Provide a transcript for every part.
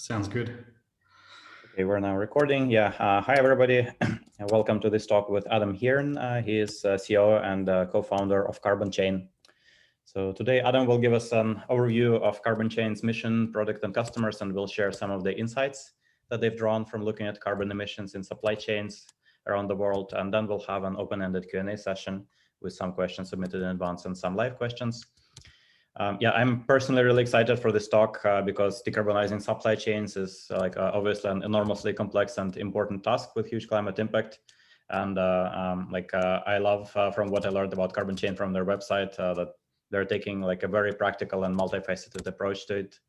Sounds good. Okay, we're now recording. Yeah, hi everybody. Welcome to this talk with Adam Hearn. He is CEO and co-founder of CarbonChain. So today, Adam will give us an overview of CarbonChain's mission, product, and customers, and we'll share some of the insights that they've drawn from looking at carbon emissions in supply chains around the world. And then we'll have an open-ended Q&A session with some questions submitted in advance and some live questions. Yeah, I'm personally really excited for this talk because decarbonizing supply chains is obviously an enormously complex and important task with huge climate impact. And I love from what I learned about CarbonChain from their website that they're taking like a very practical and multifaceted approach to it.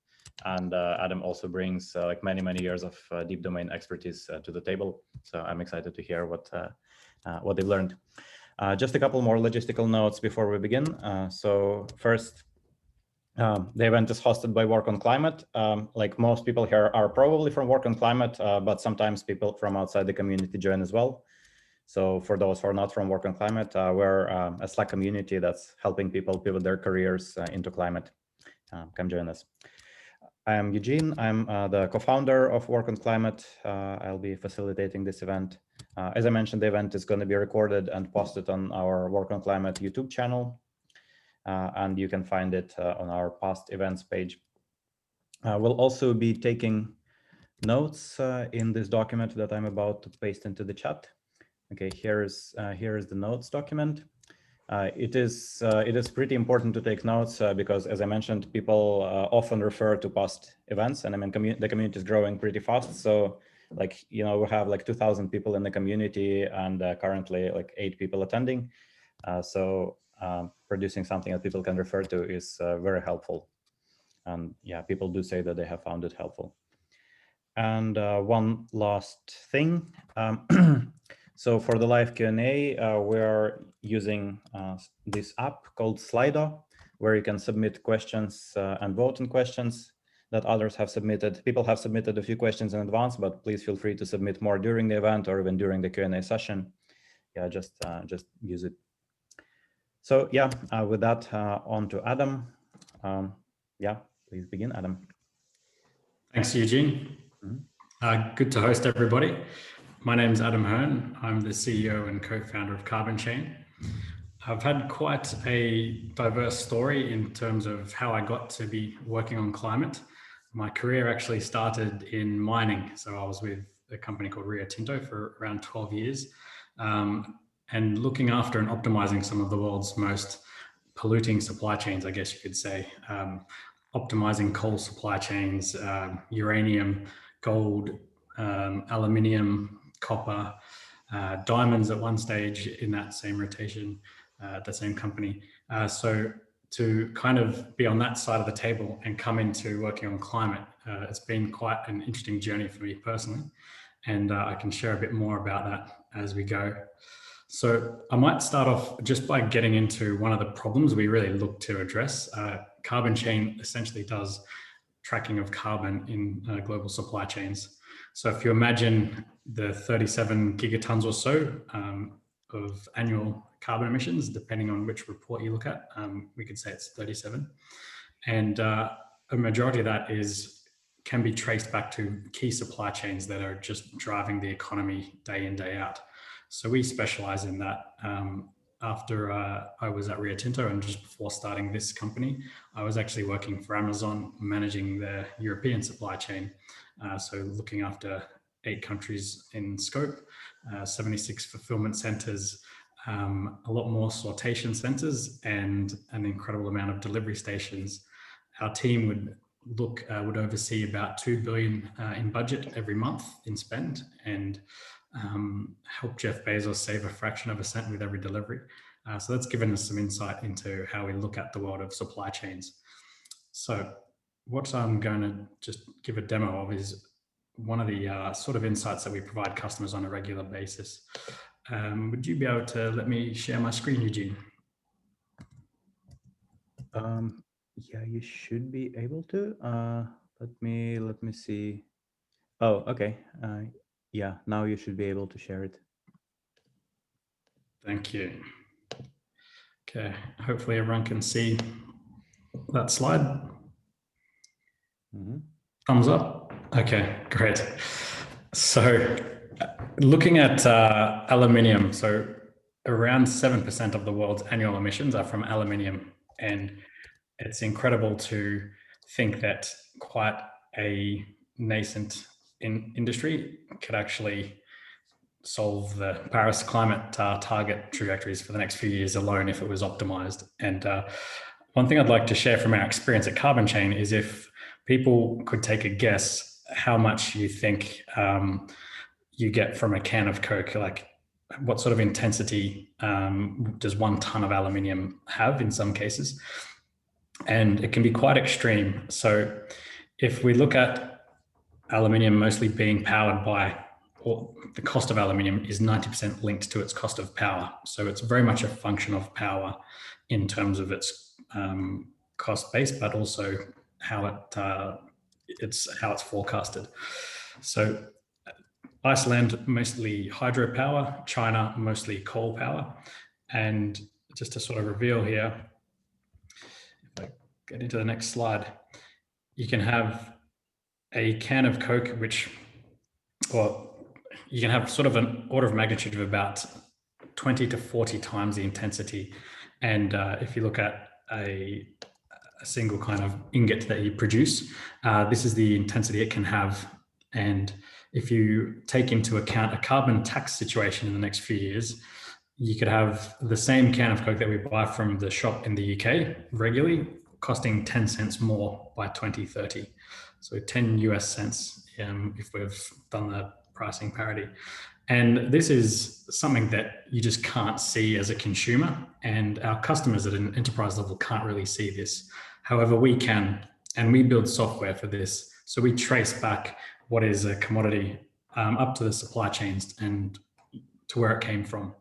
And Adam also brings many years of deep domain expertise to the table. So I'm excited to hear what they've learned. Just a couple more logistical notes before we begin. So first, the event is hosted by Work on Climate. Like most people here are probably from Work on Climate, but sometimes people from outside the community join as well. So for those who are not from Work on Climate, we're a Slack community that's helping people pivot their careers into climate. Come join us. I am Eugene. I'm the co-founder of Work on Climate. I'll be facilitating this event. As I mentioned, the event is going to be recorded and posted on our Work on Climate YouTube channel. And you can find it on our past events page. We'll also be taking notes in this document that I'm about to paste into the chat. Okay, here is the notes document. It is pretty important to take notes because, as I mentioned, people often refer to past events, and I mean the community is growing pretty fast. So, we have 2,000 people in the community, and currently 8 people attending. Producing something that people can refer to is very helpful. And yeah, people do say that they have found it helpful. And one last thing. So for the live Q&A, we're using this app called Slido, where you can submit questions and vote on questions that others have submitted. People have submitted a few questions in advance, but please feel free to submit more during the event or even during the Q&A session. Yeah, just use it. So yeah, with that, on to Adam. Yeah, please begin, Adam. Thanks, Eugene. Good to host everybody. My name is Adam Hearn. I'm the CEO and co-founder of CarbonChain. I've had quite a diverse story in terms of how I got to be working on climate. My career actually started in mining. So I was with a company called Rio Tinto for around 12 years. And looking after and optimizing some of the world's most polluting supply chains, I guess you could say, optimizing coal supply chains, uranium, gold, aluminium, copper, diamonds at one stage in that same rotation, the same company. So to kind of be on that side of the table and come into working on climate, it's been quite an interesting journey for me personally. And I can share a bit more about that as we go. So I might start off just by getting into one of the problems we really look to address. CarbonChain essentially does tracking of carbon in global supply chains. So if you imagine the 37 gigatons or so of annual carbon emissions, depending on which report you look at, we could say it's 37. And a majority of that can be traced back to key supply chains that are just driving the economy day in, day out. So we specialize in that. After I was at Rio Tinto and just before starting this company, I was actually working for Amazon, managing their European supply chain. So looking after 8 countries in scope, 76 fulfillment centers, a lot more sortation centers, and an incredible amount of delivery stations. Our team would oversee about 2 billion in budget every month in spend, and help Jeff Bezos save a fraction of a cent with every delivery. So that's given us some insight into how we look at the world of supply chains. So what I'm going to just give a demo of is one of the sort of insights that we provide customers on a regular basis. Would you be able to let me share my screen, Eugene? Yeah, you should be able to. Let me see. Oh, okay. Yeah, now you should be able to share it. Thank you. Okay, hopefully everyone can see that slide. Thumbs up. Okay, great. So looking at aluminium, so around 7% of the world's annual emissions are from aluminium. And it's incredible to think that quite a nascent industry could actually solve the Paris climate target trajectories for the next few years alone if it was optimized. And one thing I'd like to share from our experience at CarbonChain is if people could take a guess how much you think you get from a can of Coke, like what sort of intensity does 1 ton of aluminium have in some cases? And it can be quite extreme. So if we look at aluminium mostly being powered by, or the cost of aluminium is 90% linked to its cost of power. So it's very much a function of power in terms of its cost base, but also how it's forecasted. So Iceland mostly hydropower, China mostly coal power, and just to sort of reveal here, if I get into the next slide, you can have a can of Coke, or you can have sort of an order of magnitude of about 20 to 40 times the intensity. And if you look at a single kind of ingot that you produce, this is the intensity it can have. And if you take into account a carbon tax situation in the next few years, you could have the same can of Coke that we buy from the shop in the UK regularly costing 10 cents more by 2030. So 10 US cents if we've done the pricing parity. And this is something that you just can't see as a consumer, and our customers at an enterprise level can't really see this. However, we can, and we build software for this. So we trace back what is a commodity up to the supply chains and to where it came from.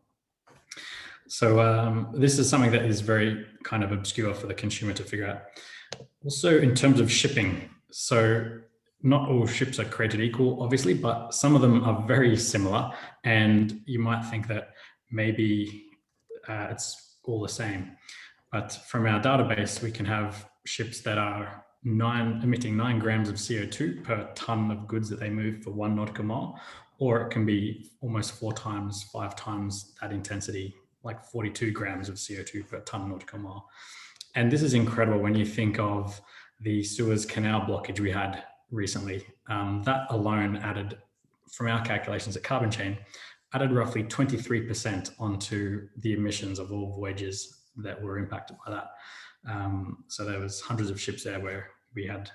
So this is something that is very kind of obscure for the consumer to figure out. Also, in terms of shipping, so not all ships are created equal, obviously, but some of them are very similar. And you might think that maybe it's all the same. But from our database, we can have ships that are emitting 9 grams of CO2 per ton of goods that they move for 1 nautical mile, or it can be almost 4 times, 5 times that intensity, like 42 grams of CO2 per ton nautical mile. And this is incredible when you think of the Suez Canal blockage we had recently. That alone added, from our calculations at CarbonChain, added roughly 23% onto the emissions of all voyages that were impacted by that. So there was hundreds of ships there where we had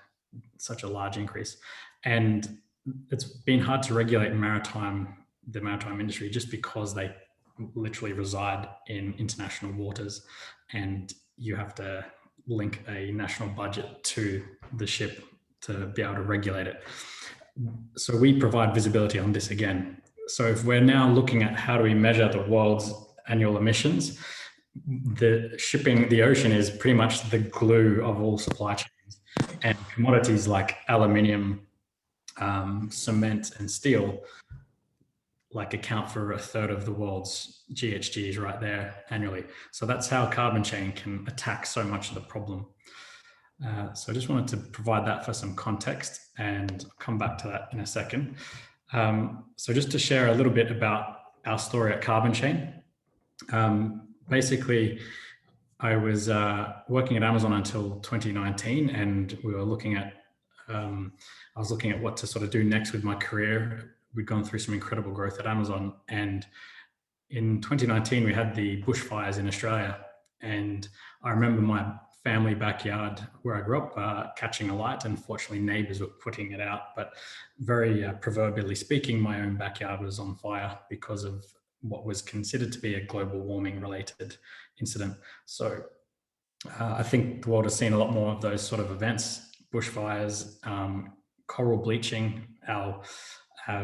such a large increase. And it's been hard to regulate the maritime industry just because they literally reside in international waters, and you have to link a national budget to the ship to be able to regulate it. So we provide visibility on this again. So if we're now looking at how do we measure the world's annual emissions, the ocean is pretty much the glue of all supply chains, and commodities like aluminium, cement, and steel account for a third of the world's GHGs right there annually. So that's how CarbonChain can attack so much of the problem. So I just wanted to provide that for some context, and I'll come back to that in a second. So just to share a little bit about our story at CarbonChain. Basically, I was working at Amazon until 2019, and we were looking at, I was looking at what to sort of do next with my career. We'd gone through some incredible growth at Amazon, and in 2019 we had the bushfires in Australia, and I remember my family backyard where I grew up catching alight, and fortunately neighbors were putting it out, but very proverbially speaking, my own backyard was on fire because of what was considered to be a global warming related incident. So I think the world has seen a lot more of those sort of events, bushfires, coral bleaching.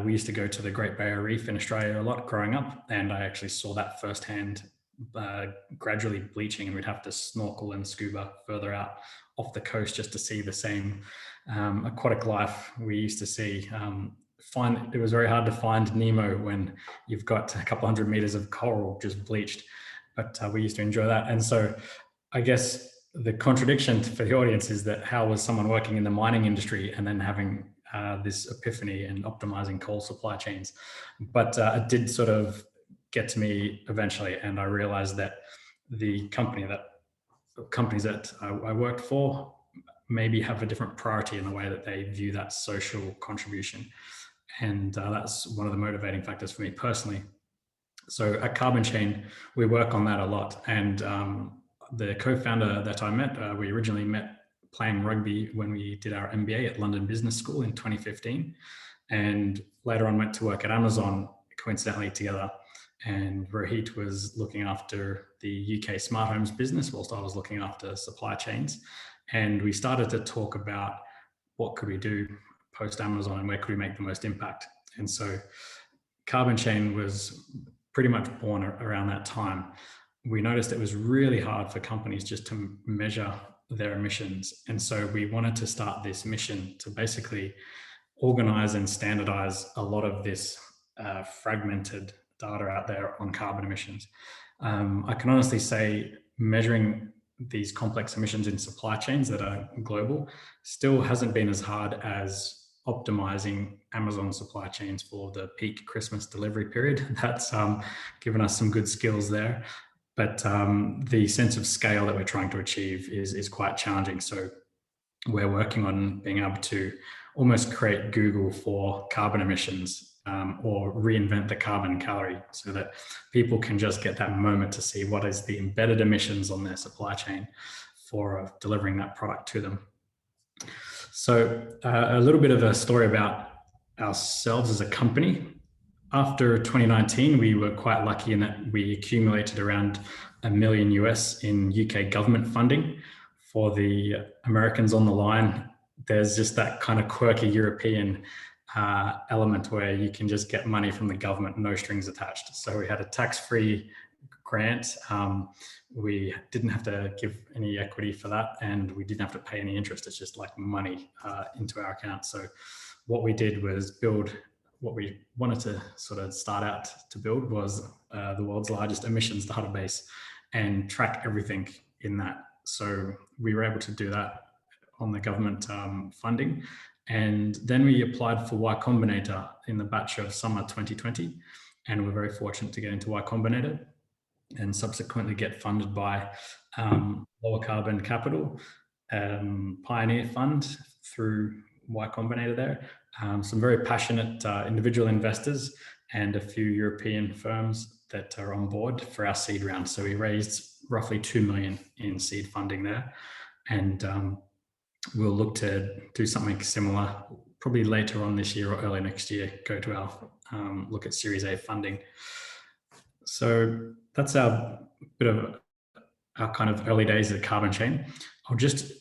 We used to go to the Great Barrier Reef in Australia a lot growing up, and I actually saw that firsthand, gradually bleaching, and we'd have to snorkel and scuba further out off the coast just to see the same aquatic life we used to see. It was very hard to find Nemo when you've got a couple hundred meters of coral just bleached, but we used to enjoy that. And so I guess the contradiction for the audience is that how was someone working in the mining industry and then having this epiphany in optimizing coal supply chains. But it did sort of get to me eventually, and I realized that the companies that I worked for maybe have a different priority in the way that they view that social contribution. And that's one of the motivating factors for me personally. So at CarbonChain, we work on that a lot. And the co-founder that I met, we originally met playing rugby when we did our MBA at London Business School in 2015. And later on went to work at Amazon, coincidentally together. And Rohit was looking after the UK smart homes business, whilst I was looking after supply chains. And we started to talk about what could we do post Amazon and where could we make the most impact. And so CarbonChain was pretty much born around that time. We noticed it was really hard for companies just to measure their emissions. And so we wanted to start this mission to basically organize and standardize a lot of this fragmented data out there on carbon emissions. I can honestly say measuring these complex emissions in supply chains that are global still hasn't been as hard as optimizing Amazon supply chains for the peak Christmas delivery period. That's given us some good skills there. But the sense of scale that we're trying to achieve is quite challenging. So we're working on being able to almost create Google for carbon emissions, or reinvent the carbon calorie, so that people can just get that moment to see what is the embedded emissions on their supply chain for delivering that product to them. So a little bit of a story about ourselves as a company. After 2019, we were quite lucky in that we accumulated around $1 million US in UK government funding. For the Americans on the line, there's just that kind of quirky European element where you can just get money from the government, no strings attached. So we had a tax-free grant. We didn't have to give any equity for that, and we didn't have to pay any interest. It's just like money into our account. So what we did was build what we wanted to sort of start out to build was the world's largest emissions database and track everything in that. So we were able to do that on the government funding. And then we applied for Y Combinator in the batch of summer 2020. And we're very fortunate to get into Y Combinator and subsequently get funded by Lower Carbon Capital, Pioneer Fund through Y Combinator there. Some very passionate individual investors and a few European firms that are on board for our seed round. So we raised roughly 2 million in seed funding there. And we'll look to do something similar probably later on this year or early next year, go to our look at Series A funding. So that's our bit of our kind of early days at CarbonChain. I'll just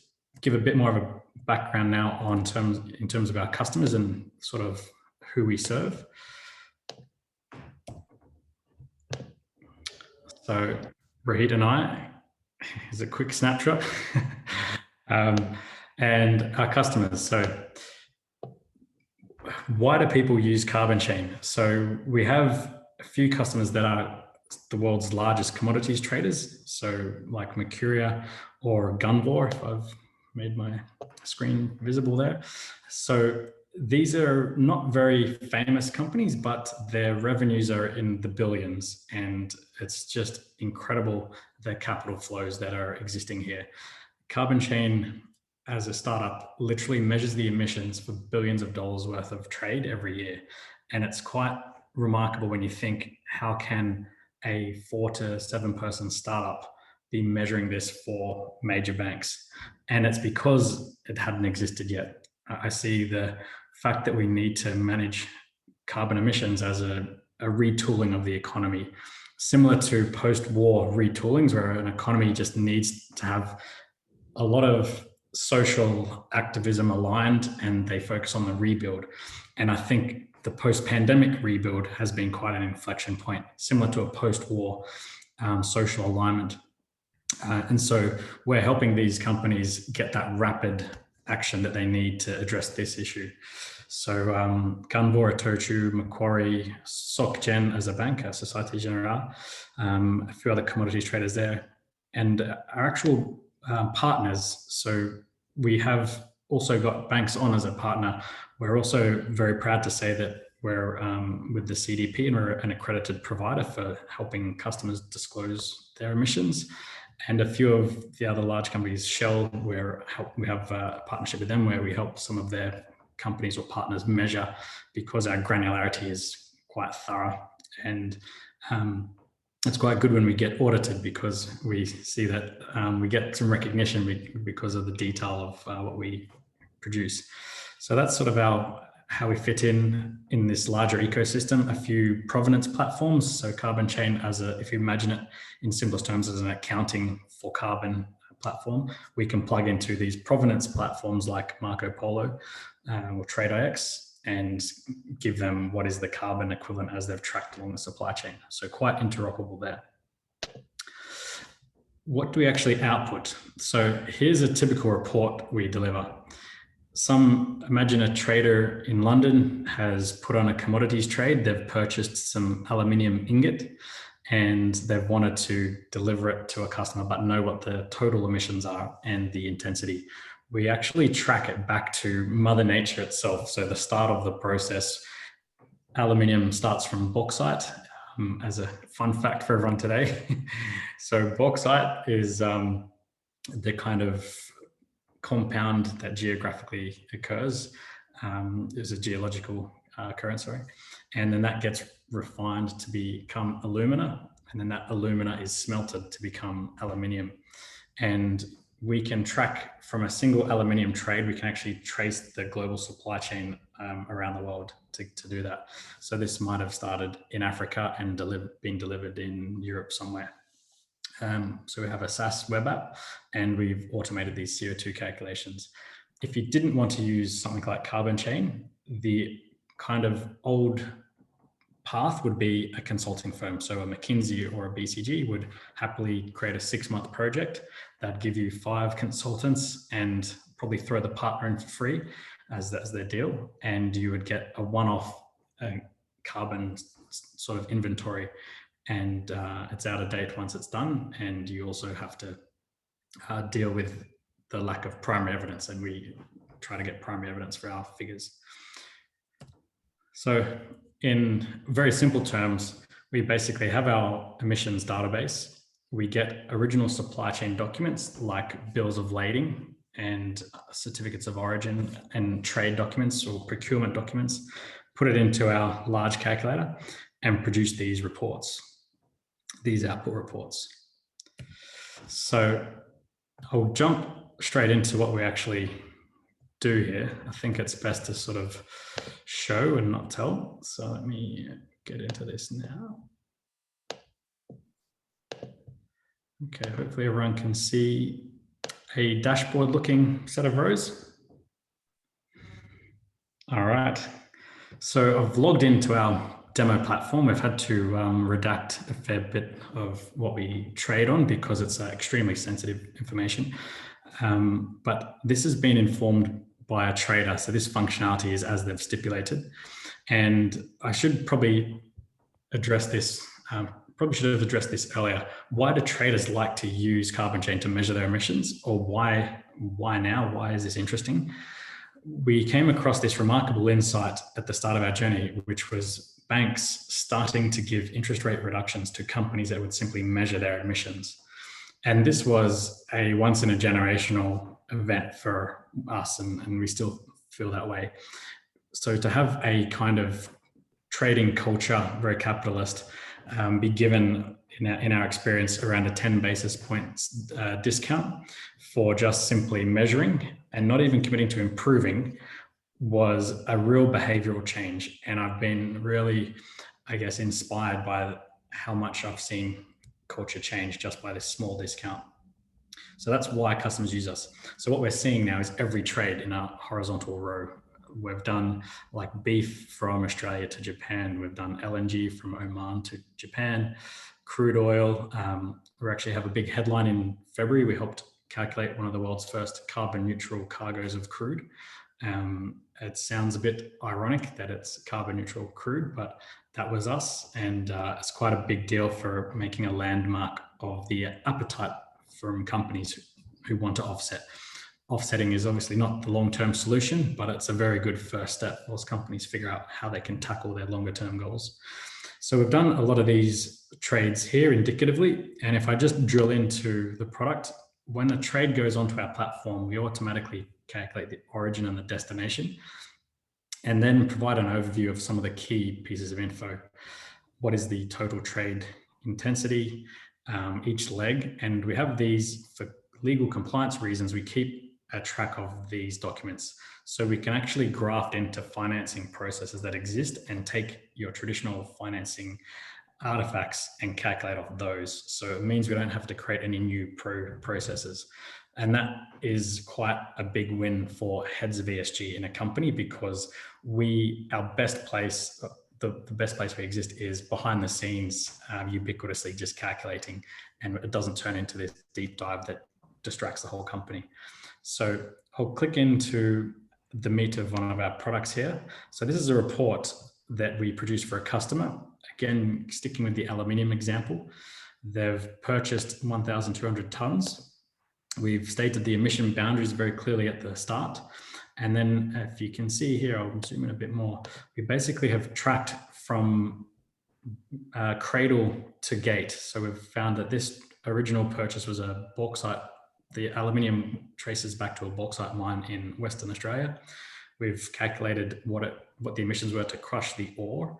give a bit more of a background now in terms of our customers and sort of who we serve. So Rohit and I, here's a quick snapshot. And our customers. So why do people use CarbonChain? So we have a few customers that are the world's largest commodities traders. So like Mercuria or Gunvor, if I've made my screen visible there. So these are not very famous companies, but their revenues are in the billions. And it's just incredible the capital flows that are existing here. CarbonChain, as a startup, literally measures the emissions for billions of dollars worth of trade every year. And it's quite remarkable when you think, how can a 4 to 7 person startup be measuring this for major banks? And it's because it hadn't existed yet. I see the fact that we need to manage carbon emissions as a retooling of the economy, similar to post-war retoolings, where an economy just needs to have a lot of social activism aligned and they focus on the rebuild. And I think the post-pandemic rebuild has been quite an inflection point, similar to a post-war social alignment. And so we're helping these companies get that rapid action that they need to address this issue. So Gunvor, Itochu, Macquarie, SocGen as a bank, Societe Generale, a few other commodities traders there. And our actual partners, so we have also got banks on as a partner. We're also very proud to say that we're with the CDP, and we're an accredited provider for helping customers disclose their emissions. And a few of the other large companies, Shell, we have a partnership with them where we help some of their companies or partners measure, because our granularity is quite thorough. And it's quite good when we get audited, because we see that we get some recognition because of the detail of what we produce. So that's sort of how we fit in this larger ecosystem. A few provenance platforms. So CarbonChain, if you imagine it in simplest terms as an accounting for carbon platform, we can plug into these provenance platforms like Marco Polo or TradeIX and give them what is the carbon equivalent as they've tracked along the supply chain. So quite interoperable there. What do we actually output? So here's a typical report we deliver. Imagine a trader in London has put on a commodities trade. They've purchased some aluminium ingot and they've wanted to deliver it to a customer, but know what the total emissions are and the intensity. We actually track it back to Mother Nature itself. So the start of the process, aluminium starts from bauxite. As a fun fact for everyone today. So bauxite is the kind of compound that geographically occurs. Is a geological occurrence, sorry. And then that gets refined to become alumina. And then that alumina is smelted to become aluminium. And we can track from a single aluminium trade, we can actually trace the global supply chain around the world to do that. So this might have started in Africa and been delivered in Europe somewhere. So we have a SaaS web app and we've automated these CO2 calculations. If you didn't want to use something like CarbonChain, the kind of old path would be a consulting firm. So a McKinsey or a BCG would happily create a 6-month project that'd give you 5 consultants and probably throw the partner in for free as their deal. And you would get a one-off carbon sort of inventory, and it's out of date once it's done. And you also have to deal with the lack of primary evidence, and we try to get primary evidence for our figures. So in very simple terms, we basically have our emissions database. We get original supply chain documents like bills of lading and certificates of origin and trade documents or procurement documents, put it into our large calculator and produce these reports, these output reports. So I'll jump straight into what we actually do here. I think it's best to sort of show and not tell. So let me get into this now. Okay, hopefully everyone can see a dashboard looking set of rows. All right, so I've logged into our demo platform. We've had to redact a fair bit of what we trade on because it's extremely sensitive information. But this has been informed by a trader. So this functionality is as they've stipulated. And I should probably address this, probably should have addressed this earlier. Why do traders like to use CarbonChain to measure their emissions? Or why now? Why is this interesting? We came across this remarkable insight at the start of our journey, which was banks starting to give interest rate reductions to companies that would simply measure their emissions. And this was a once in a generational event for us, and we still feel that way. So to have a kind of trading culture, very capitalist, be given in our experience around a 10 basis points discount for just simply measuring and not even committing to improving was a real behavioral change. And I've been really, I guess, inspired by how much I've seen culture change just by this small discount. So that's why customers use us. So what we're seeing now is every trade in our horizontal row. We've done like beef from Australia to Japan. We've done LNG from Oman to Japan, crude oil. We actually have a big headline in February. We helped calculate one of the world's first carbon neutral cargoes of crude. It sounds a bit ironic that it's carbon neutral crude, but that was us. And it's quite a big deal for making a landmark of the appetite from companies who want to offset. offsetting is obviously not the long-term solution, but it's a very good first step whilst companies figure out how they can tackle their longer-term goals. So we've done a lot of these trades here indicatively. And if I just drill into the product, when a trade goes onto our platform, we automatically calculate the origin and the destination, and then provide an overview of some of the key pieces of info. What is the total trade intensity, each leg? And we have these for legal compliance reasons. We keep a track of these documents so we can actually graft into financing processes that exist and take your traditional financing artifacts and calculate off those. So it means we don't have to create any new processes. And that is quite a big win for heads of ESG in a company, because our best place, the best place we exist is behind the scenes, ubiquitously just calculating, and it doesn't turn into this deep dive that distracts the whole company. So I'll click into the meat of one of our products here. So this is a report that we produce for a customer. Again, sticking with the aluminium example, they've purchased 1,200 tons. We've stated the emission boundaries very clearly at the start. And then if you can see here, I'll zoom in a bit more. We basically have tracked from cradle to gate. So we've found that this original purchase was a bauxite. The aluminium traces back to a bauxite mine in Western Australia. We've calculated what the emissions were to crush the ore,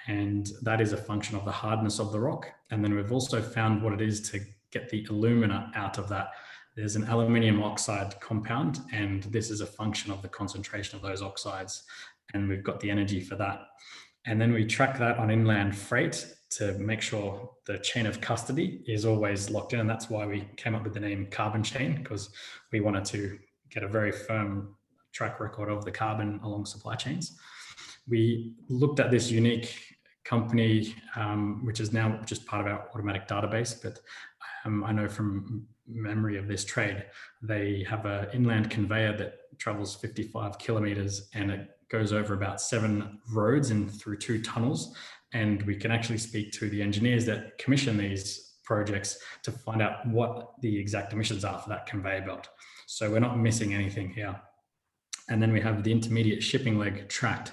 and that is a function of the hardness of the rock. And then we've also found what it is to get the alumina out of that. There's an aluminium oxide compound, and this is a function of the concentration of those oxides. And we've got the energy for that. And then we track that on inland freight to make sure the chain of custody is always locked in. And that's why we came up with the name CarbonChain, because we wanted to get a very firm track record of the carbon along supply chains. We looked at this unique company, which is now just part of our automatic database, but I know from memory of this trade, they have an inland conveyor that travels 55 kilometers, and it goes over about 7 roads and through 2 tunnels. And we can actually speak to the engineers that commission these projects to find out what the exact emissions are for that conveyor belt. So we're not missing anything here. And then we have the intermediate shipping leg tracked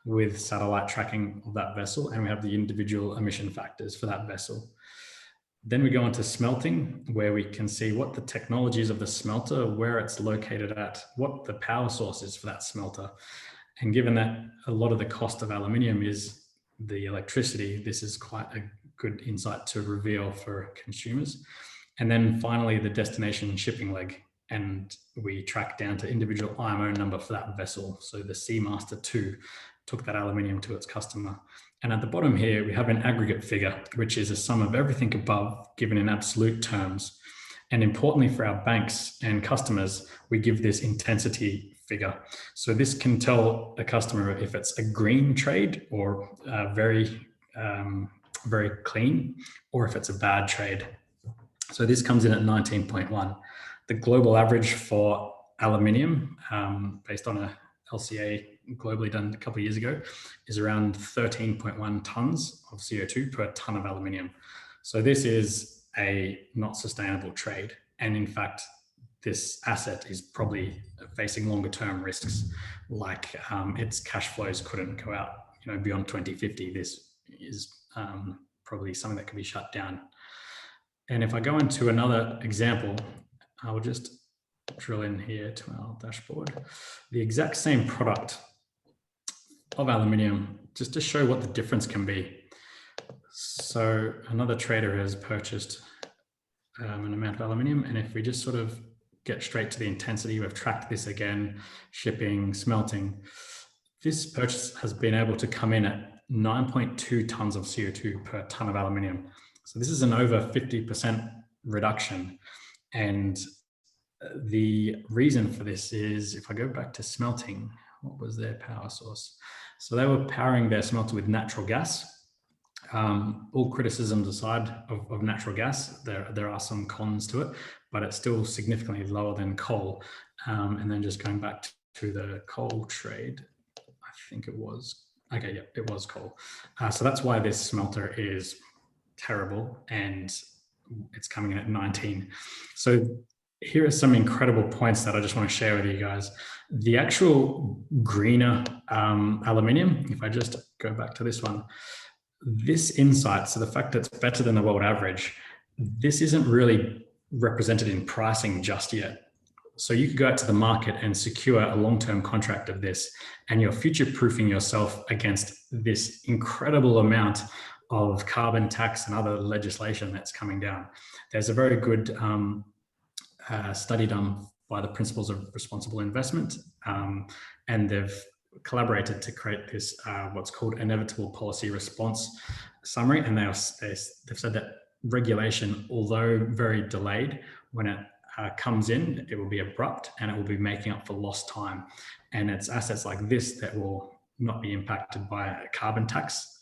with satellite tracking of that vessel, and we have the individual emission factors for that vessel. Then we go into smelting, where we can see what the technologies of the smelter, where it's located at, what the power source is for that smelter. And given that a lot of the cost of aluminium is the electricity, this is quite a good insight to reveal for consumers. And then finally, the destination shipping leg. And we track down to individual IMO number for that vessel. So the Seamaster 2 took that aluminium to its customer. And at the bottom here, we have an aggregate figure, which is a sum of everything above given in absolute terms. And importantly for our banks and customers, we give this intensity figure. So this can tell a customer if it's a green trade or very, very clean, or if it's a bad trade. So this comes in at 19.1. The global average for aluminium, based on a LCA globally done a couple of years ago, is around 13.1 tons of CO2 per ton of aluminium. So this is a not sustainable trade. And in fact, this asset is probably facing longer term risks, like its cash flows couldn't go out, beyond 2050. This is probably something that can be shut down. And if I go into another example, I will just drill in here to our dashboard. The exact same product of aluminium, just to show what the difference can be. So another trader has purchased an amount of aluminium, and if we just sort of get straight to the intensity, we've tracked this again, shipping, smelting. This purchase has been able to come in at 9.2 tons of CO2 per ton of aluminium. So this is an over 50% reduction. And the reason for this is, if I go back to smelting, what was their power source? So they were powering their smelter with natural gas. All criticisms aside of natural gas, there are some cons to it, but it's still significantly lower than coal. And then just going back to the coal trade, I think it was, okay, yeah, it was coal. So that's why this smelter is terrible, and it's coming in at 19. So here are some incredible points that I just want to share with you guys. The actual greener aluminium, if I just go back to this one, this insight, so the fact that it's better than the world average, this isn't really represented in pricing just yet. So you could go out to the market and secure a long-term contract of this, and you're future-proofing yourself against this incredible amount of carbon tax and other legislation that's coming down. There's a very good study done by the Principles of Responsible Investment, and they've collaborated to create this what's called inevitable policy response summary. And they've said that regulation, although very delayed, when it comes in, it will be abrupt and it will be making up for lost time. And it's assets like this that will not be impacted by a carbon tax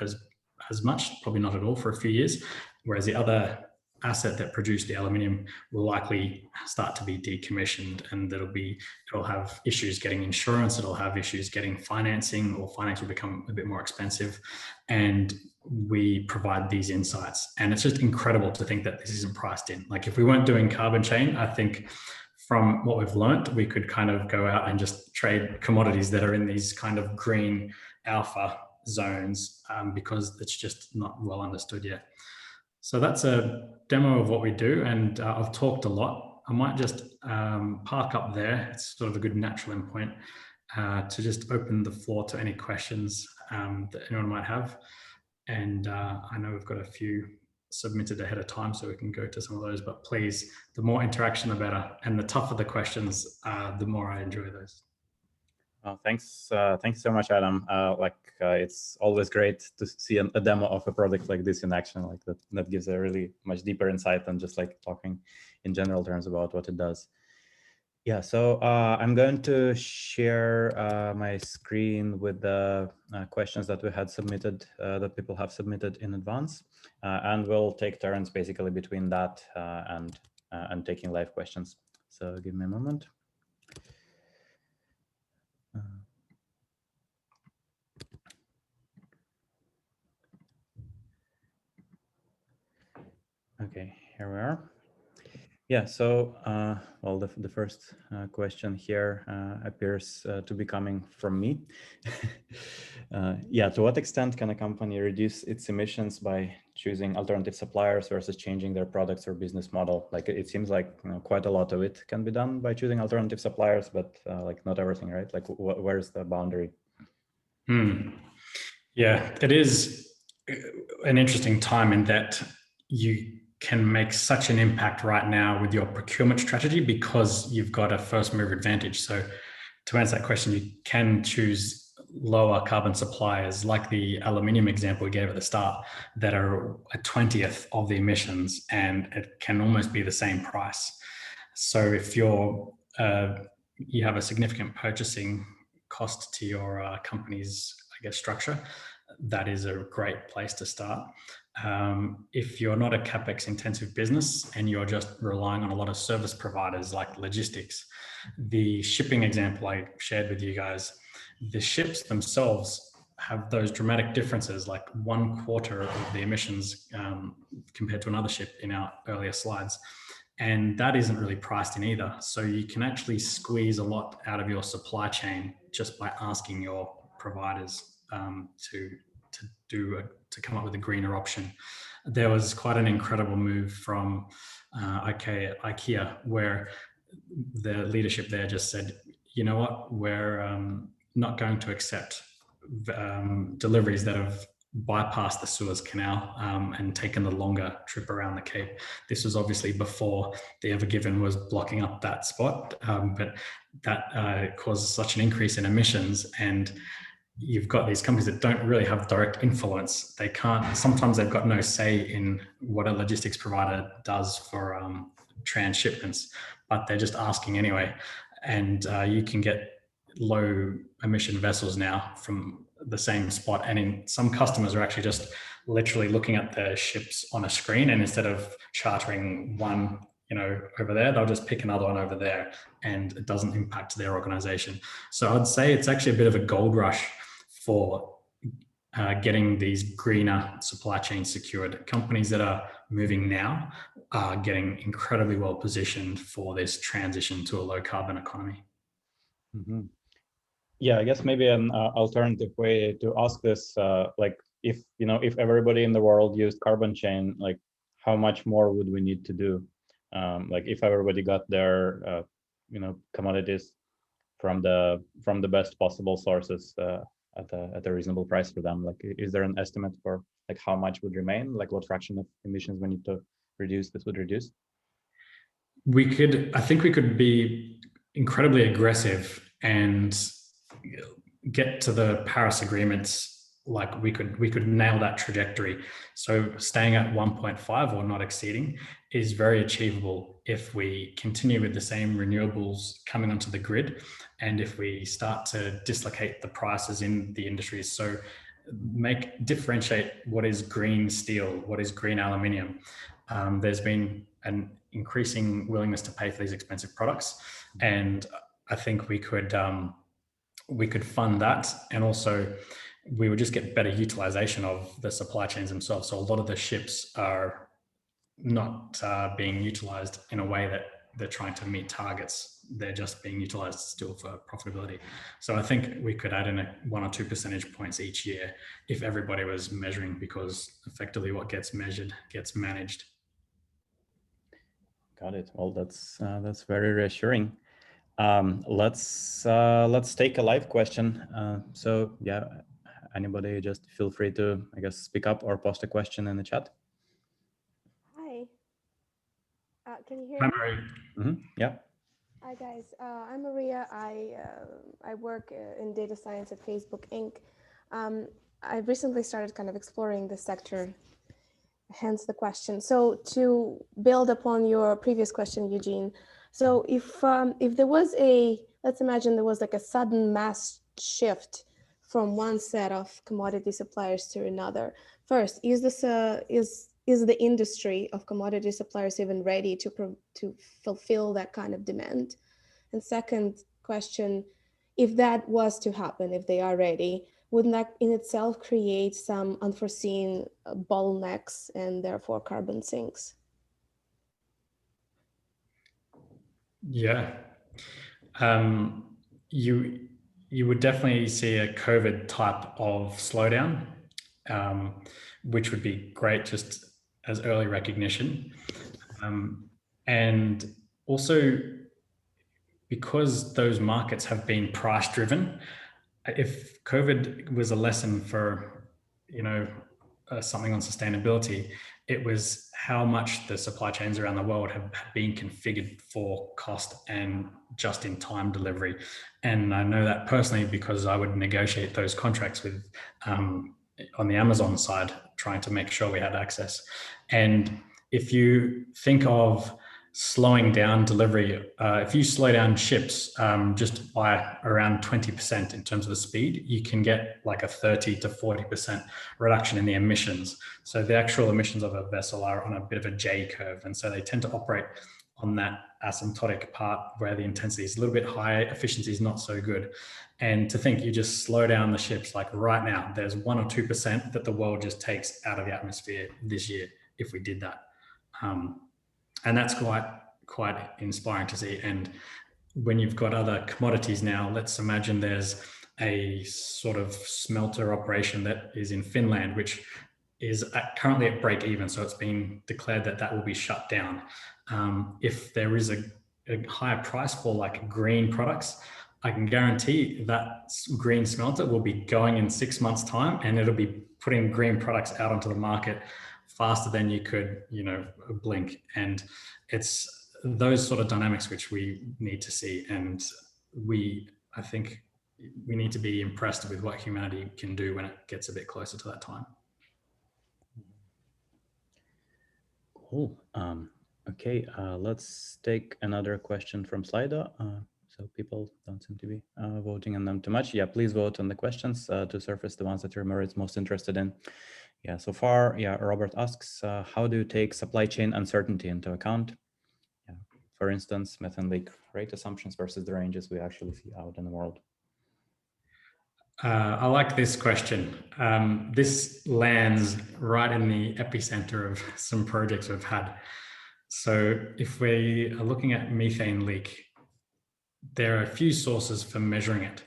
as much, probably not at all for a few years, whereas the other asset that produced the aluminium will likely start to be decommissioned, and it'll have issues getting insurance, it'll have issues getting financing, or finance will become a bit more expensive. And we provide these insights, and it's just incredible to think that this isn't priced in. Like, if we weren't doing CarbonChain, I think from what we've learned, we could kind of go out and just trade commodities that are in these kind of green alpha zones, because it's just not well understood yet. So that's a demo of what we do, and I've talked a lot. I might just park up there. It's sort of a good natural endpoint to just open the floor to any questions that anyone might have. And I know we've got a few submitted ahead of time, so we can go to some of those, but please, the more interaction, the better. And the tougher the questions, the more I enjoy those. Thanks so much, Adam. It's always great to see a demo of a product like this in action. Like that gives a really much deeper insight than just like talking in general terms about what it does. Yeah, so I'm going to share my screen with the questions that we had submitted, that people have submitted in advance, and we'll take turns basically between that and taking live questions. So give me a moment. Okay, here we are. Yeah, so, well, the first question here appears to be coming from me. Yeah, to what extent can a company reduce its emissions by choosing alternative suppliers versus changing their products or business model? Like, it seems like quite a lot of it can be done by choosing alternative suppliers, but like not everything, right? Like, where's the boundary? Yeah, it is an interesting time in that you can make such an impact right now with your procurement strategy because you've got a first mover advantage. So to answer that question, you can choose lower carbon suppliers like the aluminium example we gave at the start that are a 20th of the emissions, and it can almost be the same price. So if you have a significant purchasing cost to your company's, I guess, structure, that is a great place to start. If you're not a capex intensive business and you're just relying on a lot of service providers like logistics, the shipping example I shared with you guys, the ships themselves have those dramatic differences, like 1/4 of the emissions compared to another ship in our earlier slides. And that isn't really priced in either. So you can actually squeeze a lot out of your supply chain just by asking your providers to come up with a greener option. There was quite an incredible move from IKEA, where the leadership there just said, you know what, we're not going to accept deliveries that have bypassed the Suez Canal and taken the longer trip around the Cape. This was obviously before the Ever Given was blocking up that spot, but that caused such an increase in emissions. And you've got these companies that don't really have direct influence. They can't, sometimes they've got no say in what a logistics provider does for transshipments, but they're just asking anyway. And you can get low emission vessels now from the same spot. And in some customers are actually just literally looking at the ships on a screen, and instead of chartering one, over there, they'll just pick another one over there, and it doesn't impact their organization. So I'd say it's actually a bit of a gold rush for getting these greener supply chains secured. Companies that are moving now are getting incredibly well positioned for this transition to a low carbon economy. Mm-hmm. Yeah, I guess maybe an alternative way to ask this, like if everybody in the world used CarbonChain, like how much more would we need to do? Like if everybody got their commodities from the best possible sources at a reasonable price for them, like is there an estimate for like how much would remain, like what fraction of emissions we need to reduce this would reduce? I think we could be incredibly aggressive and get to the Paris agreements. Like we could nail that trajectory. So staying at 1.5 or not exceeding is very achievable if we continue with the same renewables coming onto the grid, and if we start to dislocate the prices in the industries. So differentiate what is green steel, what is green aluminium. There's been an increasing willingness to pay for these expensive products, and I think we could fund that, and also we would just get better utilization of the supply chains themselves. So a lot of the ships are not being utilized in a way that they're trying to meet targets. They're just being utilized still for profitability. So I think we could add in 1 or 2 percentage points each year if everybody was measuring, because effectively what gets measured gets managed. Got it. Well, that's very reassuring. Let's take a live question. So yeah, anybody just feel free to, I guess, speak up or post a question in the chat. Hi. Can you hear Hi, me? Marie. Mm-hmm. Yeah. Hi guys. I'm Maria. I work in data science at Facebook Inc. I recently started kind of exploring this sector, hence the question. So to build upon your previous question, Eugene, so if there was let's imagine there was like a sudden mass shift from one set of commodity suppliers to another. First, is the industry of commodity suppliers even ready to fulfill that kind of demand? And second question, if that was to happen, if they are ready, wouldn't that in itself create some unforeseen bottlenecks and therefore carbon sinks? Yeah. You would definitely see a COVID type of slowdown, which would be great just as early recognition. And also, because those markets have been price driven, if COVID was a lesson for, something on sustainability, it was how much the supply chains around the world have been configured for cost and just in time delivery. And I know that personally because I would negotiate those contracts with, on the Amazon side, trying to make sure we had access. And if you think of slowing down delivery, if you slow down ships just by around 20% in terms of the speed, you can get like a 30 to 40% reduction in the emissions. So the actual emissions of a vessel are on a bit of a J curve. And so they tend to operate on that asymptotic part where the intensity is a little bit higher, efficiency is not so good. And to think you just slow down the ships, like right now, there's 1 or 2% that the world just takes out of the atmosphere this year if we did that. And that's quite inspiring to see. And when you've got other commodities now, let's imagine there's a sort of smelter operation that is in Finland, which is currently at break even. So it's been declared that will be shut down. If there is a higher price for like green products, I can guarantee that green smelter will be going in 6 months' time, and it'll be putting green products out onto the market faster than you could, blink. And it's those sort of dynamics which we need to see. And I think we need to be impressed with what humanity can do when it gets a bit closer to that time. Cool. Okay, let's take another question from Slido. So people don't seem to be voting on them too much. Yeah, please vote on the questions to surface the ones that you're most interested in. Yeah, so far, yeah, Robert asks, how do you take supply chain uncertainty into account? Yeah, for instance, methane leak rate assumptions versus the ranges we actually see out in the world. I like this question. this lands right in the epicenter of some projects we've had. So if we are looking at methane leak, there are a few sources for measuring it.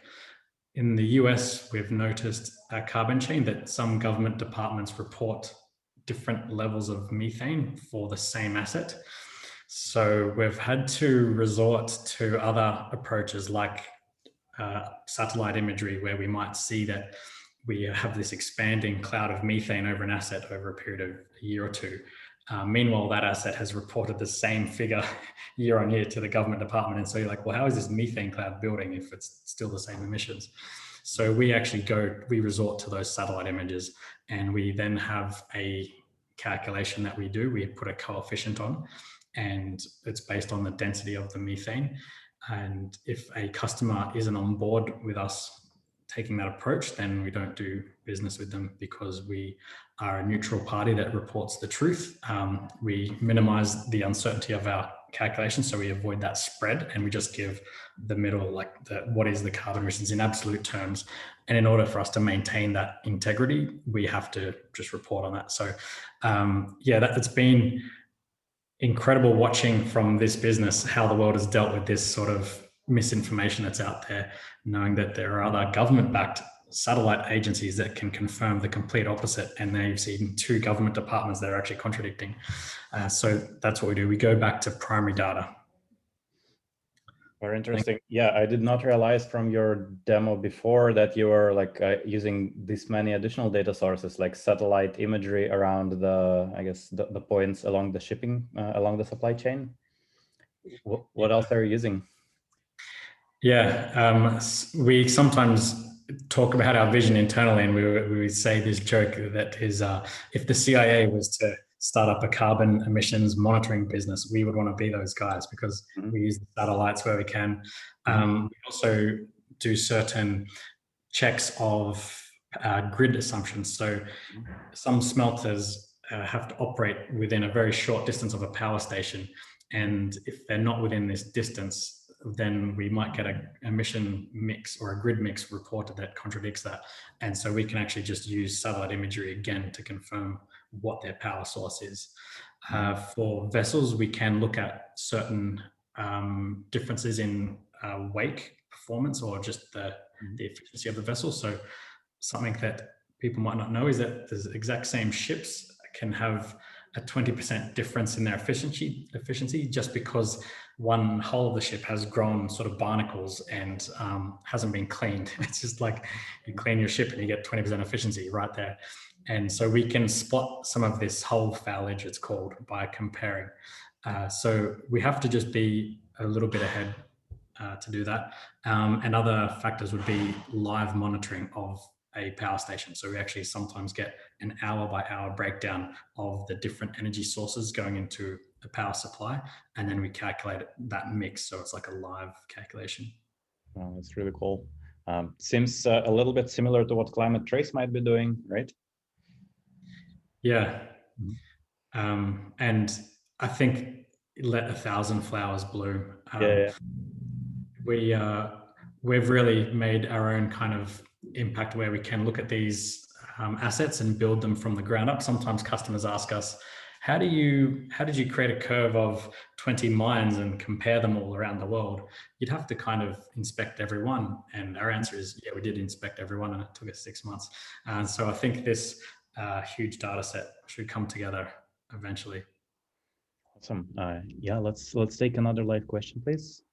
In the US, we've noticed at CarbonChain that some government departments report different levels of methane for the same asset. So we've had to resort to other approaches like satellite imagery, where we might see that we have this expanding cloud of methane over an asset over a period of a year or two. Meanwhile, that asset has reported the same figure year on year to the government department. And so you're like, well, how is this methane cloud building if it's still the same emissions? So we actually we resort to those satellite images, and we then have a calculation that we do. We put a coefficient on, and it's based on the density of the methane. And if a customer isn't on board with us taking that approach, then we don't do business with them, because we are a neutral party that reports the truth. We minimize the uncertainty of our calculations, so we avoid that spread, and we just give the middle, like what is the carbon emissions in absolute terms. And in order for us to maintain that integrity, we have to just report on that. So yeah, it's been incredible watching from this business how the world has dealt with this sort of misinformation that's out there, knowing that there are other government-backed satellite agencies that can confirm the complete opposite, and now you've seen two government departments that are actually contradicting. So that's what we do. We go back to primary data. Very interesting. Yeah, I did not realize from your demo before that you were like using this many additional data sources, like satellite imagery around the, I guess, the points along the shipping, along the supply chain. What else are you using? Yeah, we sometimes talk about our vision internally, and we say this joke that is, if the CIA was to start up a carbon emissions monitoring business, we would want to be those guys, because we use the satellites where we can. We also do certain checks of grid assumptions. So some smelters have to operate within a very short distance of a power station. And if they're not within this distance, then we might get an emission mix or a grid mix reported that contradicts that. And so we can actually just use satellite imagery again to confirm what their power source is. For vessels, we can look at certain differences in wake performance, or just the efficiency of the vessel. So something that people might not know is that the exact same ships can have a 20% difference in their efficiency just because one hull of the ship has grown sort of barnacles and hasn't been cleaned. It's just like you clean your ship and you get 20% efficiency right there. And so we can spot some of this hull foulage, it's called, by comparing. So we have to just be a little bit ahead to do that. And other factors would be live monitoring of a power station. So we actually sometimes get an hour by hour breakdown of the different energy sources going into the power supply, and then we calculate that mix. So it's like a live calculation. Oh, that's really cool. Seems a little bit similar to what Climate Trace might be doing, right? Yeah. And I think let 1,000 flowers bloom. We've really made our own kind of impact where we can look at these assets and build them from the ground up. Sometimes customers ask us, how did you create a curve of 20 mines and compare them all around the world? You'd have to kind of inspect every one. And our answer is, yeah, we did inspect every one, and it took us 6 months. And so I think this huge data set should come together eventually. Awesome. Yeah, let's take another live question, please.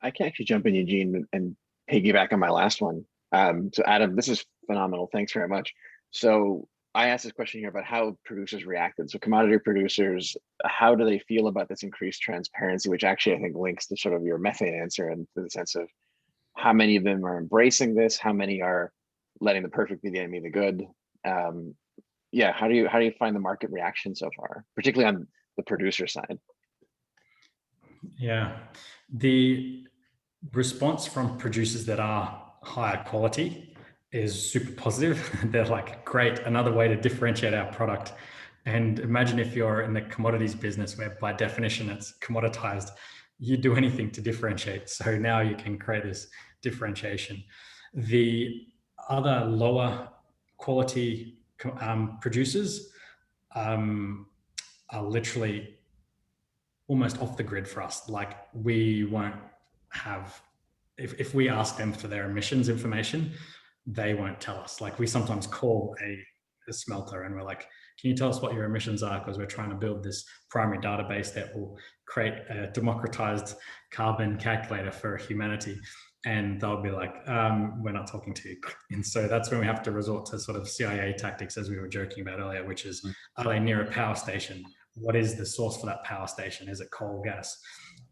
I can actually jump in, Eugene, and piggyback on my last one. So Adam, this is phenomenal. Thanks very much. So I asked this question here about how producers reacted. So commodity producers, how do they feel about this increased transparency, which actually I think links to sort of your methane answer, and to the sense of how many of them are embracing this, how many are letting the perfect be the enemy of the good. Yeah, how do you find the market reaction so far, particularly on the producer side? Yeah, the response from producers that are higher quality is super positive. They're like, great, another way to differentiate our product. And imagine if you're in the commodities business where by definition it's commoditized, you do anything to differentiate. So now you can create this differentiation. The other lower quality producers are literally almost off the grid for us. Like we won't have, if we ask them for their emissions information, they won't tell us. Like we sometimes call a smelter and we're like, can you tell us what your emissions are? Because we're trying to build this primary database that will create a democratized carbon calculator for humanity. And they'll be like, we're not talking to you. And so that's when we have to resort to sort of CIA tactics, as we were joking about earlier, which is, are they near a power station? What is the source for that power station? Is it coal, gas?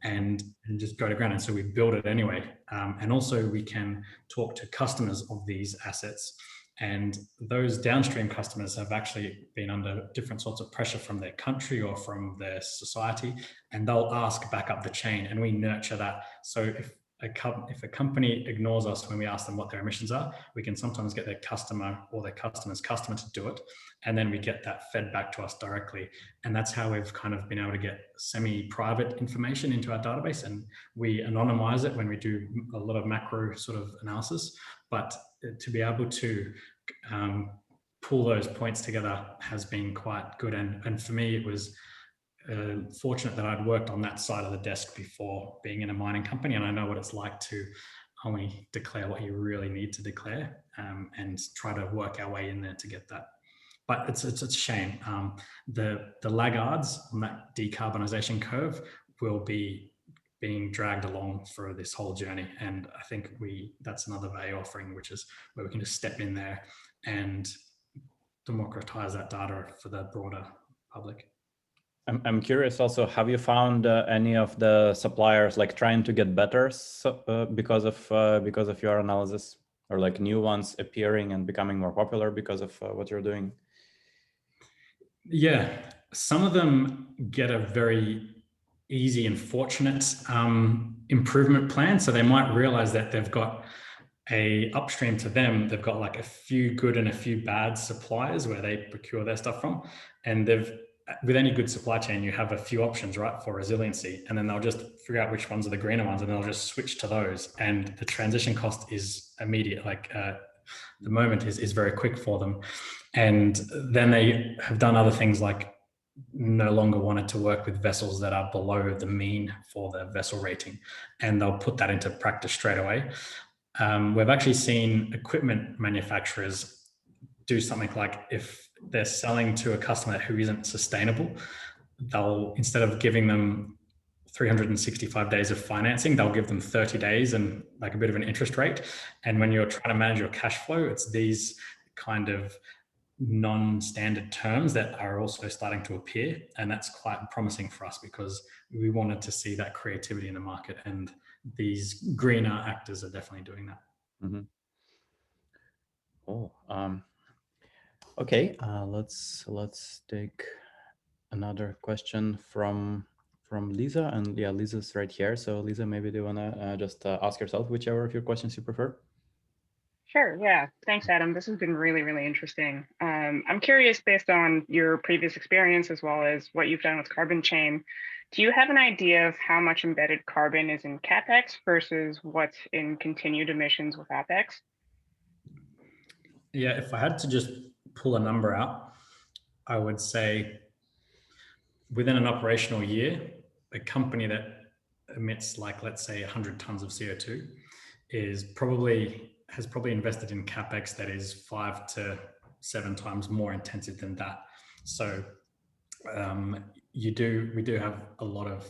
And just go to ground. And so we build it anyway. And also we can talk to customers of these assets. And those downstream customers have actually been under different sorts of pressure from their country or from their society, and they'll ask back up the chain, and we nurture that. So if a company ignores us when we ask them what their emissions are, we can sometimes get their customer or their customer's customer to do it. And then we get that fed back to us directly. And that's how we've kind of been able to get semi-private information into our database. And we anonymize it when we do a lot of macro sort of analysis. But to be able to pull those points together has been quite good. And for me, it was fortunate that I'd worked on that side of the desk before being in a mining company, and I know what it's like to only declare what you really need to declare, and try to work our way in there to get that. But it's a shame. The laggards on that decarbonisation curve will be being dragged along for this whole journey, and I think that's another value offering, which is where we can just step in there and democratize that data for the broader public. I'm curious also, have you found any of the suppliers like trying to get better because of your analysis, or like new ones appearing and becoming more popular because of what you're doing? Yeah, some of them get a very easy and fortunate improvement plan. So they might realize that they've got upstream to them, they've got like a few good and a few bad suppliers where they procure their stuff from. And with any good supply chain, you have a few options, right, for resiliency. And then they'll just figure out which ones are the greener ones, and they'll just switch to those. And the transition cost is immediate. Like the moment is very quick for them. And then they have done other things like no longer wanted to work with vessels that are below the mean for the vessel rating. And they'll put that into practice straight away. We've actually seen equipment manufacturers do something like, if they're selling to a customer who isn't sustainable, they'll, instead of giving them 365 days of financing, they'll give them 30 days and like a bit of an interest rate. And when you're trying to manage your cash flow, it's these kind of non-standard terms that are also starting to appear. And that's quite promising for us, because we wanted to see that creativity in the market, and these greener actors are definitely doing that. Mm-hmm. Oh, okay. Let's take another question from Lisa, and yeah, Lisa's right here. So Lisa, maybe do you wanna just ask yourself whichever of your questions you prefer? Sure, yeah. Thanks, Adam. This has been really, really interesting. I'm curious, based on your previous experience as well as what you've done with CarbonChain, do you have an idea of how much embedded carbon is in capex versus what's in continued emissions with apex? Yeah, if I had to just pull a number out, I would say within an operational year, a company that emits, like, let's say 100 tons of CO2 has probably invested in capex that is 5 to 7 times more intensive than that. So we do have a lot of,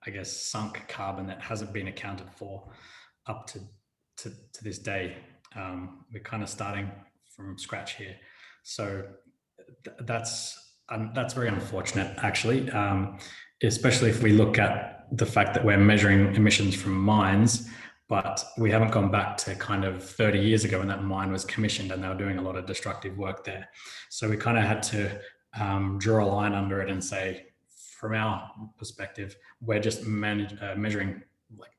I guess, sunk carbon that hasn't been accounted for up to this day. We're kind of starting from scratch here. So that's very unfortunate, actually, especially if we look at the fact that we're measuring emissions from mines, but we haven't gone back to kind of 30 years ago when that mine was commissioned and they were doing a lot of destructive work there. So we kind of had to draw a line under it and say, from our perspective, we're just measuring like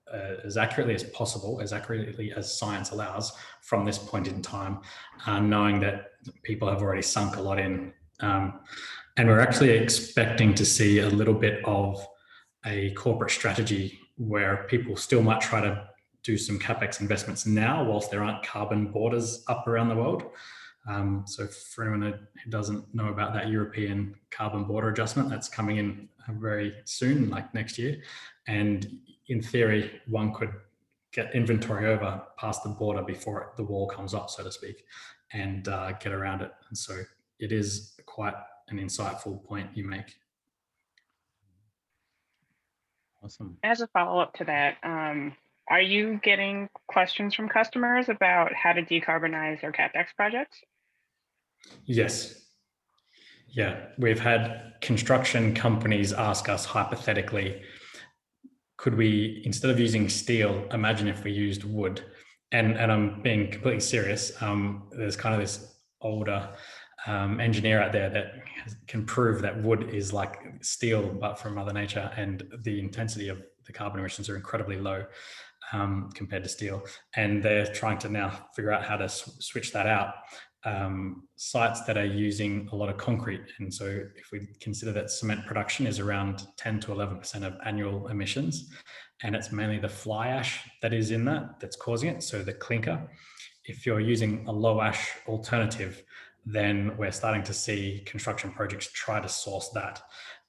as accurately as possible, as accurately as science allows from this point in time, knowing that people have already sunk a lot in. And we're actually expecting to see a little bit of a corporate strategy where people still might try to do some capex investments now whilst there aren't carbon borders up around the world. So for anyone who doesn't know about that European carbon border adjustment, that's coming in very soon, like next year. And in theory, one could get inventory over past the border before the wall comes up, so to speak, and get around it. And so it is quite an insightful point you make. Awesome. As a follow-up to that, are you getting questions from customers about how to decarbonize their capex projects? Yes. Yeah, we've had construction companies ask us hypothetically, could we, instead of using steel, imagine if we used wood? And I'm being completely serious. There's kind of this older engineer out there that can prove that wood is like steel, but from Mother Nature, and the intensity of the carbon emissions are incredibly low compared to steel. And they're trying to now figure out how to switch that out. Sites that are using a lot of concrete. And so if we consider that cement production is around 10 to 11% of annual emissions, and it's mainly the fly ash that is in that's causing it, so the clinker. If you're using a low ash alternative, then we're starting to see construction projects try to source that.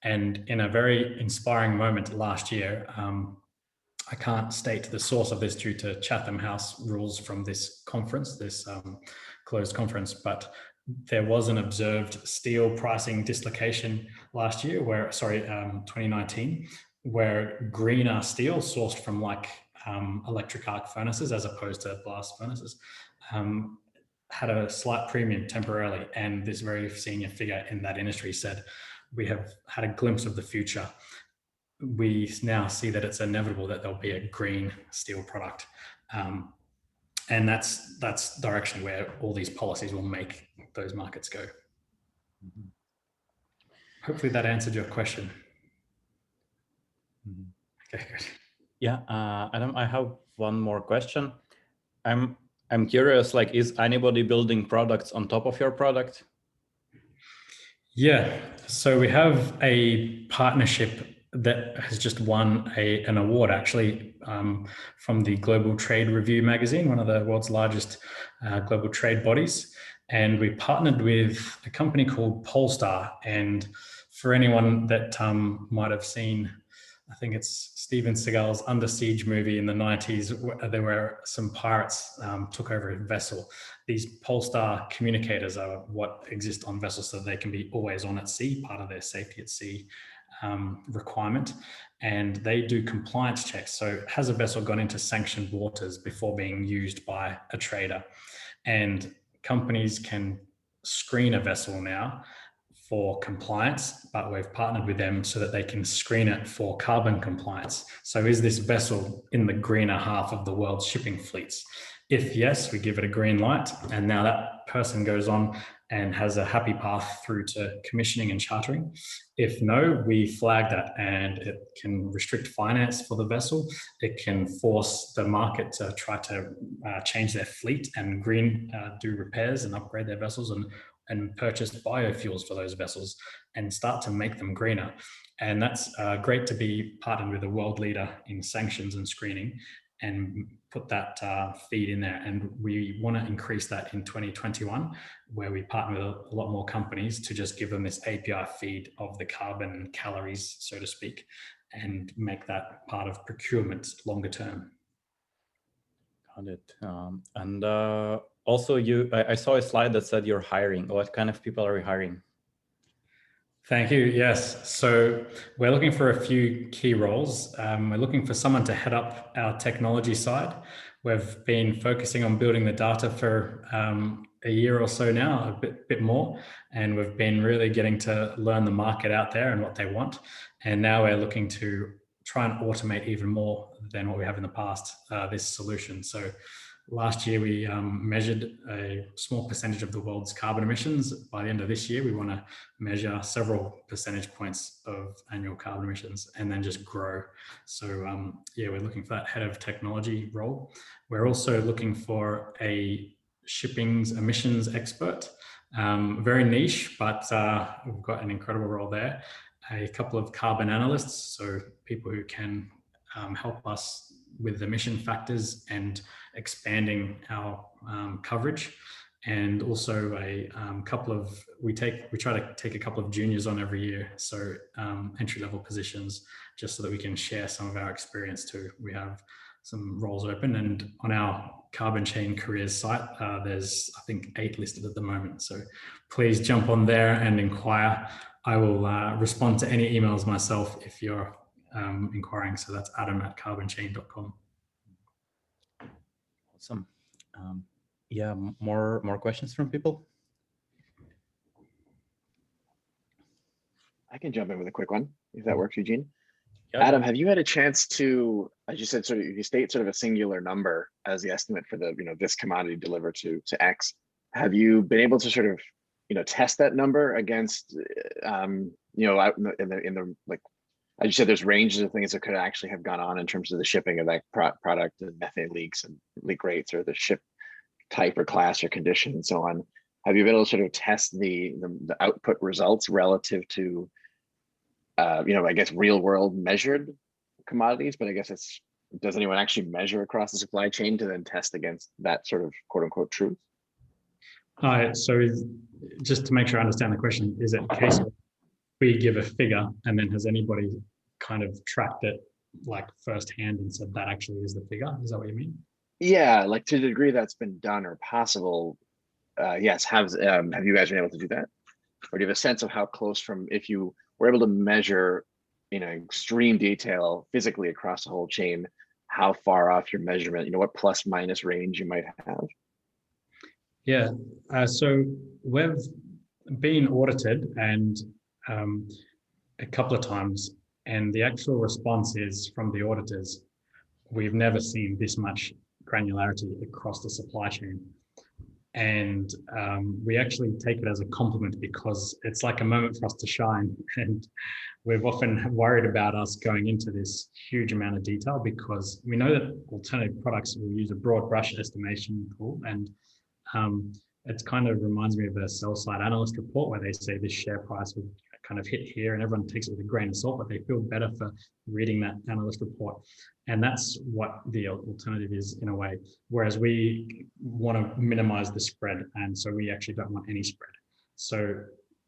And in a very inspiring moment last year, I can't state the source of this due to Chatham House rules from this conference, this closed conference, but there was an observed steel pricing dislocation last year, 2019, where greener steel sourced from like electric arc furnaces as opposed to blast furnaces had a slight premium temporarily. And this very senior figure in that industry said, we have had a glimpse of the future. We now see that it's inevitable that there'll be a green steel product. And that's directionally where all these policies will make those markets go. Mm-hmm. Hopefully that answered your question. Mm-hmm. Okay, good. Yeah, Adam, I have one more question. I'm curious, like, is anybody building products on top of your product? Yeah, so we have a partnership that has just won an award, actually, from the Global Trade Review magazine, one of the world's largest global trade bodies. And we partnered with a company called Polestar. And for anyone that might have seen, I think it's Steven Seagal's Under Siege movie in the 90s, there were some pirates took over a vessel. These Polestar communicators are what exist on vessels so they can be always on at sea, part of their safety at sea requirement. And they do compliance checks. So has a vessel gone into sanctioned waters before being used by a trader? And companies can screen a vessel now for compliance, but we've partnered with them so that they can screen it for carbon compliance. So is this vessel in the greener half of the world's shipping fleets? If yes, we give it a green light, and now that person goes on and has a happy path through to commissioning and chartering. If no, we flag that, and it can restrict finance for the vessel. It can force the market to try to change their fleet and do repairs and upgrade their vessels and purchase biofuels for those vessels and start to make them greener. And that's great to be partnered with a world leader in sanctions and screening and put that feed in there. And we want to increase that in 2021, where we partner with a lot more companies to just give them this API feed of the carbon calories, so to speak, and make that part of procurement longer term. Got it. And also, I saw a slide that said you're hiring. What kind of people are you hiring? Thank you. Yes. So we're looking for a few key roles. We're looking for someone to head up our technology side. We've been focusing on building the data for a year or so now, a bit more, and we've been really getting to learn the market out there and what they want. And now we're looking to try and automate even more than what we have in the past, this solution. So last year, we measured a small percentage of the world's carbon emissions. By the end of this year, we want to measure several percentage points of annual carbon emissions and then just grow. So yeah, we're looking for that head of technology role. We're also looking for a shipping's emissions expert, very niche, but we've got an incredible role there. A couple of carbon analysts, so people who can help us with emission factors and expanding our coverage. And also we try to take a couple of juniors on every year, so entry-level positions, just so that we can share some of our experience too. We have some roles open, and on our CarbonChain careers site, there's I think 8 listed at the moment. So please jump on there and inquire. I will respond to any emails myself if you're inquiring. So that's adam@carbonchain.com. Awesome. Yeah, more questions from people? I can jump in with a quick one, if that works, Eugene. Yeah. Adam, have you had a chance to, as you said, sort of you state sort of a singular number as the estimate for the, this commodity delivered to X. Have you been able to sort of, test that number against, out in the like, as you said, there's ranges of things that could actually have gone on in terms of the shipping of that product and methane leaks and leak rates or the ship type or class or condition and so on. Have you been able to sort of test the output results relative to, I guess real world measured commodities, but I guess does anyone actually measure across the supply chain to then test against that sort of quote unquote truth? So just to make sure I understand the question, is it a case of we give a figure and then has anybody kind of tracked it like firsthand and said that actually is the figure? Is that what you mean? Yeah, like to the degree that's been done or possible, yes. Have you guys been able to do that? Or do you have a sense of how close from, if you were able to measure in extreme detail physically across the whole chain, how far off your measurement, what plus minus range you might have? Yeah, so we've been audited and a couple of times, and the actual response is from the auditors, we've never seen this much granularity across the supply chain. And we actually take it as a compliment because it's like a moment for us to shine. And we've often worried about us going into this huge amount of detail because we know that alternative products will use a broad brush estimation tool. And it kind of reminds me of a sell side analyst report where they say this share price would kind of hit here and everyone takes it with a grain of salt, but they feel better for reading that analyst report. And that's what the alternative is in a way. Whereas we want to minimize the spread. And so we actually don't want any spread. So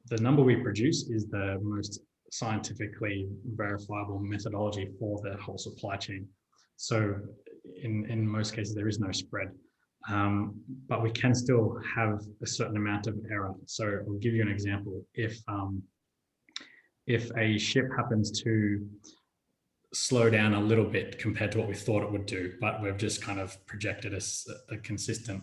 the number we produce is the most scientifically verifiable methodology for the whole supply chain. So in most cases, there is no spread. But we can still have a certain amount of error. So I'll give you an example. If a ship happens to slow down a little bit compared to what we thought it would do, but we've just kind of projected a consistent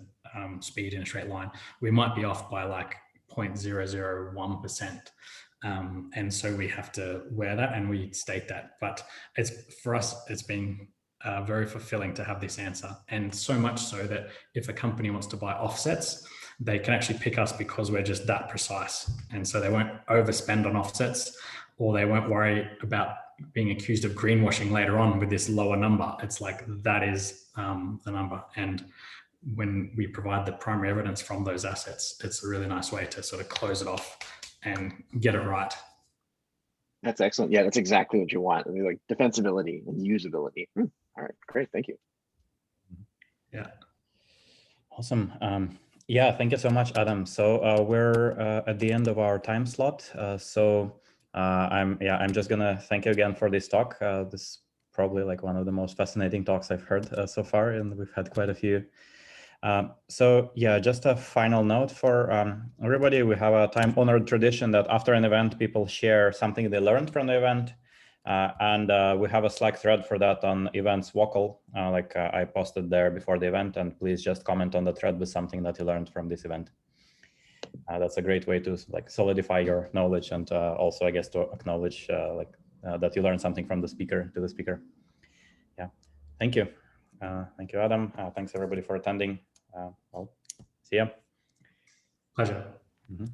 speed in a straight line, we might be off by like 0.001%. And so we have to wear that and we state that. But for us, it's been very fulfilling to have this answer. And so much so that if a company wants to buy offsets, they can actually pick us because we're just that precise. And so they won't overspend on offsets, or they won't worry about being accused of greenwashing later on with this lower number. It's like, that is the number. And when we provide the primary evidence from those assets, it's a really nice way to sort of close it off and get it right. That's excellent. Yeah, that's exactly what you want. I mean, like defensibility and usability. All right, great. Thank you. Yeah. Awesome. Yeah, thank you so much, Adam. So we're at the end of our time slot. I'm just gonna thank you again for this talk. This is probably like one of the most fascinating talks I've heard so far, and we've had quite a few. So yeah, just a final note for everybody. We have a time-honored tradition that after an event, people share something they learned from the event. And we have a Slack thread for that on events Wockle, I posted there before the event, and please just comment on the thread with something that you learned from this event. That's a great way to solidify your knowledge and also, I guess, to acknowledge that you learned something from the speaker to the speaker. Yeah, thank you. Thank you, Adam. Thanks everybody for attending. Well, see ya. Pleasure. Mm-hmm.